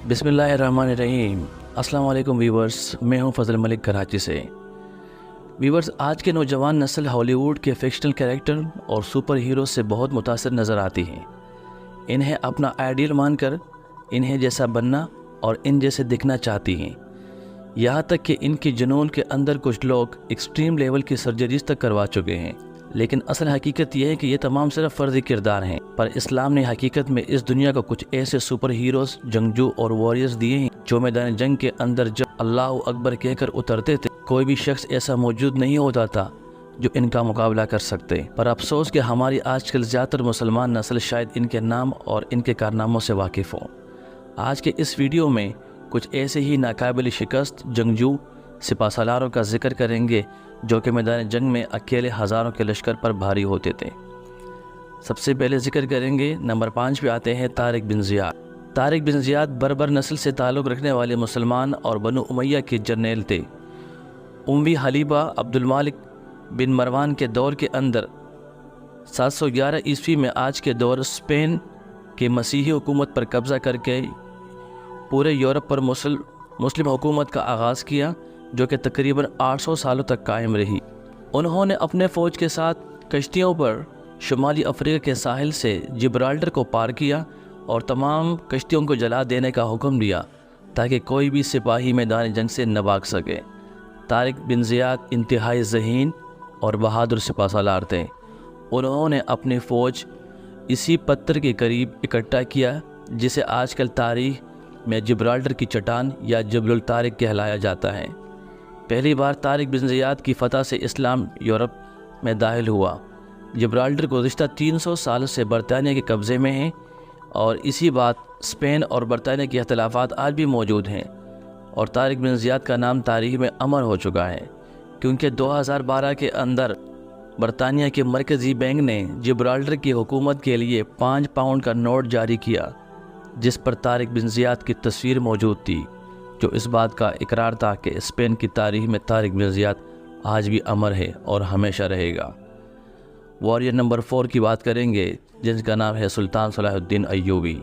बिस्मिल्लाहिर्रहमानिर्रहीम। अस्सलाम वालेकुम वीवर्स, मैं हूं फ़ज़ल मलिक कराची से। वीवर्स, आज के नौजवान नस्ल हॉलीवुड के फिक्शनल कैरेक्टर और सुपर हीरो से बहुत मुतासिर नज़र आती हैं। इन्हें अपना आइडियल मानकर इन्हें जैसा बनना और इन जैसे दिखना चाहती हैं। यहाँ तक कि इनके जुनून के अंदर कुछ लोग एक्सट्रीम लेवल की सर्जरीज तक करवा चुके हैं। लेकिन असल हकीकत यह है कि ये तमाम सिर्फ फ़र्ज़ी किरदार हैं। पर इस्लाम ने हकीकत में इस दुनिया को कुछ ऐसे सुपर हीरोज़, जंगजू और वॉरियर्स दिए हैं जो मैदान जंग के अंदर जब अल्लाह अकबर कहकर उतरते थे, कोई भी शख्स ऐसा मौजूद नहीं होता था जो इनका मुकाबला कर सकते। पर अफसोस कि हमारी आजकल ज़्यादातर मुसलमान नस्ल शायद इनके नाम और इनके कारनामों से वाकिफ़ हों। आज के इस वीडियो में कुछ ऐसे ही नाकाबिल शिकस्त जंगजू सिपाहसालारों का जिक्र करेंगे जो कि मैदान जंग में अकेले हज़ारों के लश्कर पर भारी होते थे। सबसे पहले जिक्र करेंगे, नंबर 5 पे आते हैं Tariq bin Ziyad. Tariq bin Ziyad Berber नस्ल से ताल्लुक़ रखने वाले मुसलमान और बनु उमैया के जर्नेल थे। उम्वी हलीबा अब्दुल मालिक बिन मरवान के दौर के अंदर 711 ईस्वी में आज के दौर स्पेन के मसीही हुकूमत पर कब्ज़ा करके पूरे यूरोप पर मुस्लिम हुकूमत का आगाज़ किया, जो कि तकरीबन 800 सालों तक कायम रही। उन्होंने अपने फ़ौज के साथ कश्तियों पर शुमाली अफ्रीका के साहिल से जिब्राल्टर को पार किया और तमाम कश्तियों को जला देने का हुक्म दिया ताकि कोई भी सिपाही मैदान जंग से न भाग सके। तारिक बिन ज़ियाद इंतहाई ज़हीन और बहादुर सिपाहसालार थे। उन्होंने अपनी फ़ौज इसी पत्थर के करीब इकट्ठा किया जिसे आजकल तारीख़ में जिब्राल्टर की चट्टान या जबल तारिक कहलाया जाता है। पहली बार तारिक बिन ज़ियाद की फ़तह से इस्लाम यूरोप में दाखिल हुआ। जिब्राल्टर गुज़िश्ता 300 साल से बरतानिया के कब्ज़े में है और इसी बात स्पेन और बरतानिया के अख्तिलाफ़ात आज भी मौजूद हैं। और तारिक बिन ज़ियाद का नाम तारीख़ में अमर हो चुका है क्योंकि 2012 के अंदर बरतानिया के मरकज़ी बैंक ने जिब्राल्टर की हुकूमत के लिए 5 पाउंड का नोट जारी किया जिस पर तारिक बिन ज़ियाद की तस्वीर मौजूद थी, जो इस बात का इकरार था कि स्पेन की तारीख़ में तारिक बिन ज़ियाद आज भी अमर है और हमेशा रहेगा। वॉरियर नंबर 4 की बात करेंगे जिसका नाम है सुल्तान सलाहुद्दीन अय्यूबी।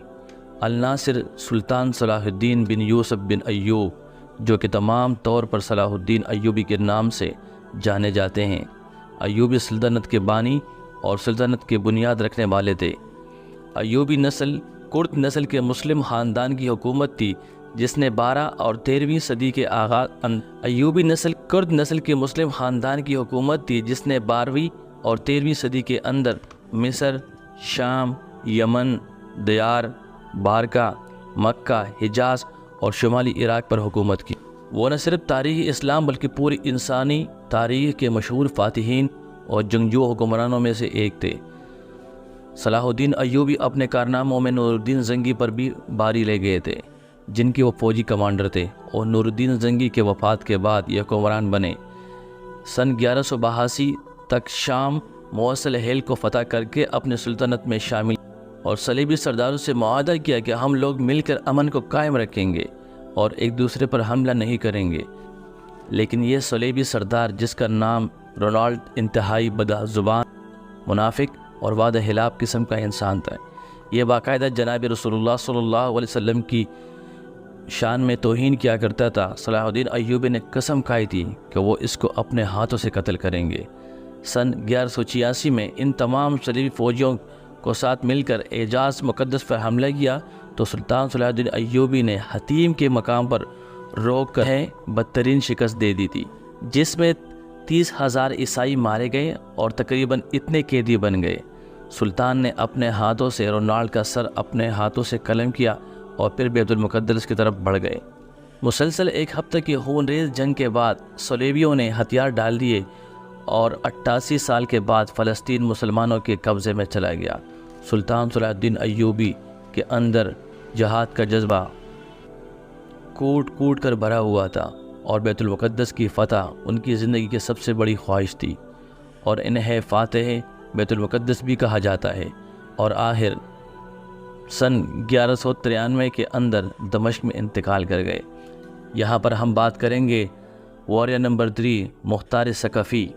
अल-नासिर सुल्तान सलाहुद्दीन बिन यूसुफ बिन अय्यूब, जो कि तमाम तौर पर सलाहुद्दीन अय्यूबी के नाम से जाने जाते हैं, अय्यूबी सल्तनत के बानी और सल्तनत के बुनियाद रखने वाले थे। अय्यूबी नस्ल कुर्द नस्ल के मुस्लिम ख़ानदान की हुकूमत थी जिसने 12 और 13वीं सदी के आगाज़ अय्यूबी नस्ल कुर्द नस्ल के मुस्लिम ख़ानदान की हुकूमत थी जिसने 12वीं और 13वीं सदी के अंदर मिस्र, शाम, यमन, दयार, बारका, मक्का, हिजाज और शुमाली इराक़ पर हुकूमत की। वो न सिर्फ तारीख़ इस्लाम बल्कि पूरी इंसानी तारीख़ के मशहूर फ़ातिहीन और जंगजू हुक्मरानों में से एक थे। सलाहुद्दीन अय्यूबी अपने कारनामों में नूरुद्दीन ज़ंगी पर भी बारी ले गए थे, जिनके वो फ़ौजी कमांडर थे और नूरुद्दीन ज़ंगी के वफ़ात के बाद ये हुक्मरान बने। सन 1182 तक शाम मौसल हेल को फ़तह करके अपने सुल्तनत में शामिल और सलीबी सरदारों से मुआहदा किया कि हम लोग मिलकर अमन को कायम रखेंगे और एक दूसरे पर हमला नहीं करेंगे। लेकिन ये सलीबी सरदार, जिसका नाम रोनाल्ड, इंतहाई बदज़ुबान, मुनाफिक और वादा हिलाफ किस्म का इंसान था। ये बाकायदा जनाब रसूलुल्लाह सल्लल्लाहु अलैहि वसल्लम की शान में तौहीन किया करता था। सलाहुद्दीन अय्यूबी ने कसम खाई थी कि वो इसको अपने हाथों से कत्ल करेंगे। सन 1186 में इन तमाम सलीबी फ़ौजियों को साथ मिलकर एजाज मुक़द्दस पर हमला किया तो सुल्तान सलाहुद्दीन अय्यूबी ने हतीम के मकाम पर रोक कर बदतरीन शिकस्त दे दी थी, जिसमें 30,000 ईसाई मारे गए और तकरीबन इतने कैदी बन गए। सुल्तान ने अपने हाथों से रोनाल्ड का सर अपने हाथों से कलम किया और फिर बैतुल मुक़द्दस की तरफ बढ़ गए। मुसलसल एक हफ्ते की खूनरेज़ जंग के बाद सलेबियों ने हथियार डाल दिए और 88 साल के बाद फ़लस्तीन मुसलमानों के कब्ज़े में चला गया। सुल्तान सलाहुद्दीन अय्यूबी के अंदर जहाद का जज्बा कूट कूट कर भरा हुआ था और बैतुल मुक़द्दस की फ़तह उनकी ज़िंदगी की सबसे बड़ी ख्वाहिश थी और इन्हें फ़ातिह बैतुल मुक़द्दस भी कहा जाता है। और आखिर सन 1193 के अंदर दमिश्क में इंतकाल कर गए। यहाँ पर हम बात करेंगे वॉरियर नंबर 3 मुख्तार सकफ़ी।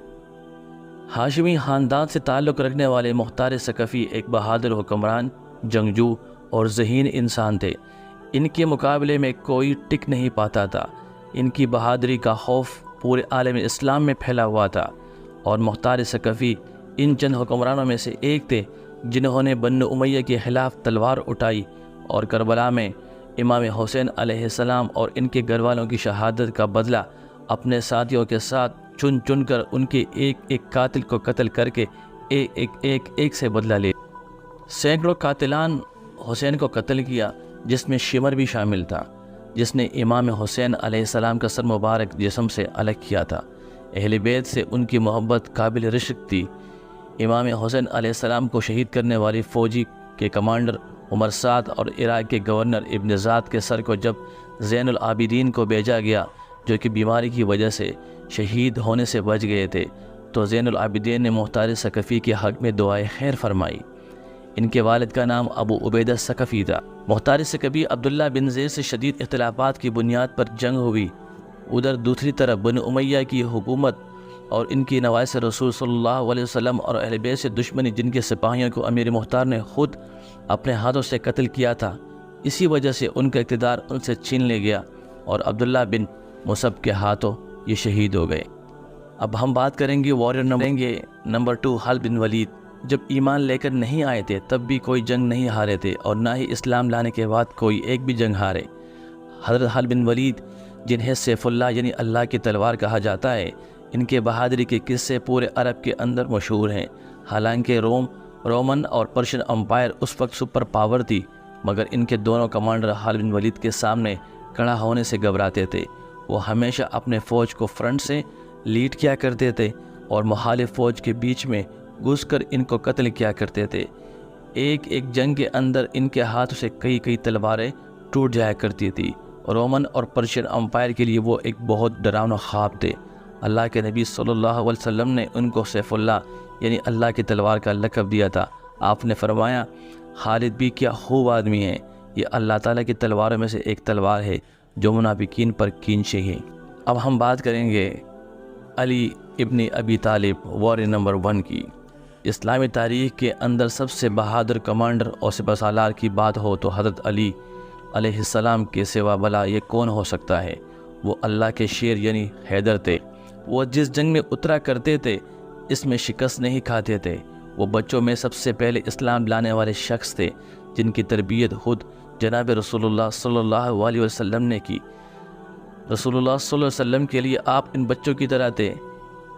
हाशिमी ख़ानदान से ताल्लुक़ रखने वाले मुख्तार सकफ़ी एक बहादुर हुक्मरान, जंगजू और ज़हीन इंसान थे। ان کے مقابلے میں کوئی ٹک نہیں پاتا تھا۔ ان کی بہادری کا خوف پورے عالم اسلام میں پھیلا ہوا تھا، اور مختار ثقفی ان چند حکمرانوں میں سے ایک تھے جنہوں نے بنو امیہ کے خلاف تلوار اٹھائی اور کربلا میں امام حسین علیہ السلام اور ان کے گھر والوں کی شہادت کا بدلہ اپنے ساتھیوں کے ساتھ چن چن کر ان کے ایک ایک قاتل کو قتل کر کے ایک سے بدلہ لے۔ سینکڑوں قاتلان حسین کو قتل کیا، جس میں شمر بھی شامل تھا، جس نے امام حسین علیہ السلام کا سر مبارک جسم سے الگ کیا تھا۔ اہل بیت سے ان کی محبت قابل رشک تھی۔ امام حسین علیہ السلام کو شہید کرنے والی فوجی کے کمانڈر عمر سعد اور عراق کے گورنر ابن زیاد کے سر کو جب زین العابدین کو بھیجا گیا، جو کہ بیماری کی وجہ سے شہید ہونے سے بچ گئے تھے، تو زین العابدین نے مختار ثقفی کے حق میں دعائے خیر فرمائی۔ ان کے والد کا نام ابو عبیدہ ثقفی تھا۔ مختار ثقفی عبداللہ بن زید سے شدید اختلافات کی بنیاد پر جنگ ہوئی۔ ادھر دوسری طرف بنو امیہ کی حکومت اور ان کی نوائس رسول صلی اللہ علیہ وسلم اور اہل بیت سے دشمنی، جن کے سپاہیوں کو امیر مختار نے خود اپنے ہاتھوں سے قتل کیا تھا، اسی وجہ سے ان کا اقتدار ان سے چھین لے گیا اور عبداللہ بن مصعب کے ہاتھوں یہ شہید ہو گئے۔ اب ہم بات کریں گے واریر نمبر 2 خالد بن ولید۔ جب ایمان لے کر نہیں آئے تھے تب بھی کوئی جنگ نہیں ہارے تھے، اور نہ ہی اسلام لانے کے بعد کوئی ایک بھی جنگ ہارے۔ حضرت خالد بن ولید، جنہیں سیف اللہ یعنی اللہ کی تلوار کہا جاتا ہے، ان کے بہادری کے قصے پورے عرب کے اندر مشہور ہیں۔ حالانکہ رومن اور پرشین امپائر اس وقت سپر پاور تھی، مگر ان کے دونوں کمانڈر خالد بن ولید کے سامنے کھڑا ہونے سے گھبراتے تھے۔ وہ ہمیشہ اپنے فوج کو فرنٹ سے لیڈ کیا کرتے تھے اور مخالف فوج کے بیچ میں گھس کر ان کو قتل کیا کرتے تھے۔ ایک جنگ کے اندر ان کے ہاتھ سے کئی تلواریں ٹوٹ جایا کرتی تھی۔ رومن اور پرشین امپائر کے لیے وہ ایک بہت ڈراؤنا خواب تھے۔ اللہ کے نبی صلی اللہ علیہ وسلم نے ان کو سیف اللہ یعنی اللہ کی تلوار کا لقب دیا تھا۔ آپ نے فرمایا، خالد بھی کیا خوب آدمی ہے، یہ اللہ تعالیٰ کی تلواروں میں سے ایک تلوار ہے جو منافقین پر کھینچی ہے۔ اب ہم بات کریں گے علی ابن ابی طالب واریر نمبر 1 کی۔ اسلامی تاریخ کے اندر سب سے بہادر کمانڈر اور سپہ سالار کی بات ہو تو حضرت علی علیہ السلام کے سوا بلا یہ کون ہو سکتا ہے۔ وہ اللہ کے شیر یعنی حیدر تھے۔ وہ جس جنگ میں اترا کرتے تھے اس میں شکست نہیں کھاتے تھے۔ وہ بچوں میں سب سے پہلے اسلام لانے والے شخص تھے، جن کی تربیت خود جناب رسول اللہ صلی اللہ علیہ وسلم نے کی۔ رسول اللہ صلی اللہ علیہ وسلم کے لیے آپ ان بچوں کی طرح تھے۔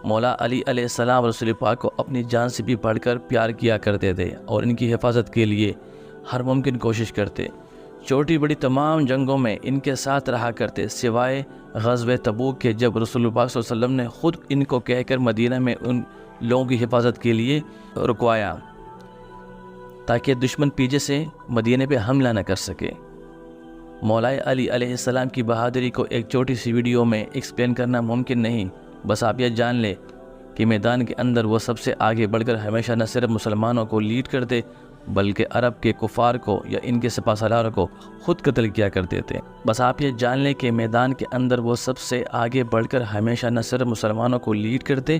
مولا علی علیہ السلام رسول پاک کو اپنی جان سے بھی بڑھ کر پیار کیا کرتے تھے اور ان کی حفاظت کے لیے ہر ممکن کوشش کرتے۔ چھوٹی بڑی تمام جنگوں میں ان کے ساتھ رہا کرتے، سوائے غزوہ تبوک کے، جب رسول پاک صلی اللہ علیہ وسلم نے خود ان کو کہہ کر مدینہ میں ان لوگوں کی حفاظت کے لیے رکوایا تاکہ دشمن پیچھے سے مدینہ پہ حملہ نہ کر سکے۔ مولا علی علیہ السلام کی بہادری کو ایک چھوٹی سی ویڈیو میں ایکسپلین کرنا ممکن نہیں، بس آپ یہ جان لیں کہ میدان کے اندر وہ سب سے آگے بڑھ کر ہمیشہ نہ صرف مسلمانوں کو لیڈ کرتے بلکہ عرب کے کفار کو یا ان کے سپہ سالاروں کو خود قتل کیا کرتے تھے۔ بس آپ یہ جان لیں کہ میدان کے اندر وہ سب سے آگے بڑھ کر ہمیشہ نہ صرف مسلمانوں کو لیڈ کرتے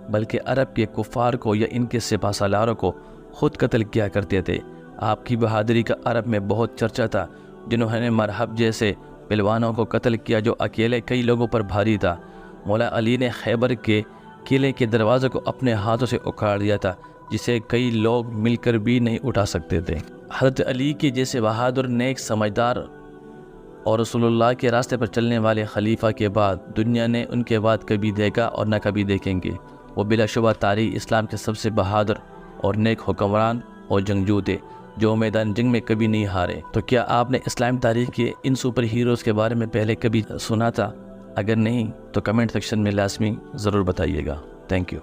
بلکہ عرب کے کفار کو یا ان کے سپہ سالاروں کو خود قتل کیا کرتے تھے۔ آپ کی بہادری کا عرب میں بہت چرچا تھا، جنہوں نے مرحب جیسے پہلوانوں کو قتل کیا جو اکیلے کئی لوگوں پر بھاری تھا۔ مولا علی نے خیبر کے قلعے کے دروازے کو اپنے ہاتھوں سے اکھاڑ دیا تھا، جسے کئی لوگ مل کر بھی نہیں اٹھا سکتے تھے۔ حضرت علی کے جیسے بہادر، نیک، سمجھدار اور رسول اللہ کے راستے پر چلنے والے خلیفہ کے بعد دنیا نے ان کے بعد کبھی دیکھا اور نہ کبھی دیکھیں گے۔ وہ بلا شبہ تاریخ اسلام کے سب سے بہادر اور نیک حکمران اور جنگجو تھے جو میدان جنگ میں کبھی نہیں ہارے۔ تو کیا آپ نے اسلام تاریخ کے ان سپر ہیروز کے بارے میں پہلے کبھی سنا تھا؟ اگر نہیں تو کمنٹ سیکشن میں لازمی ضرور بتائیے گا۔ Thank you.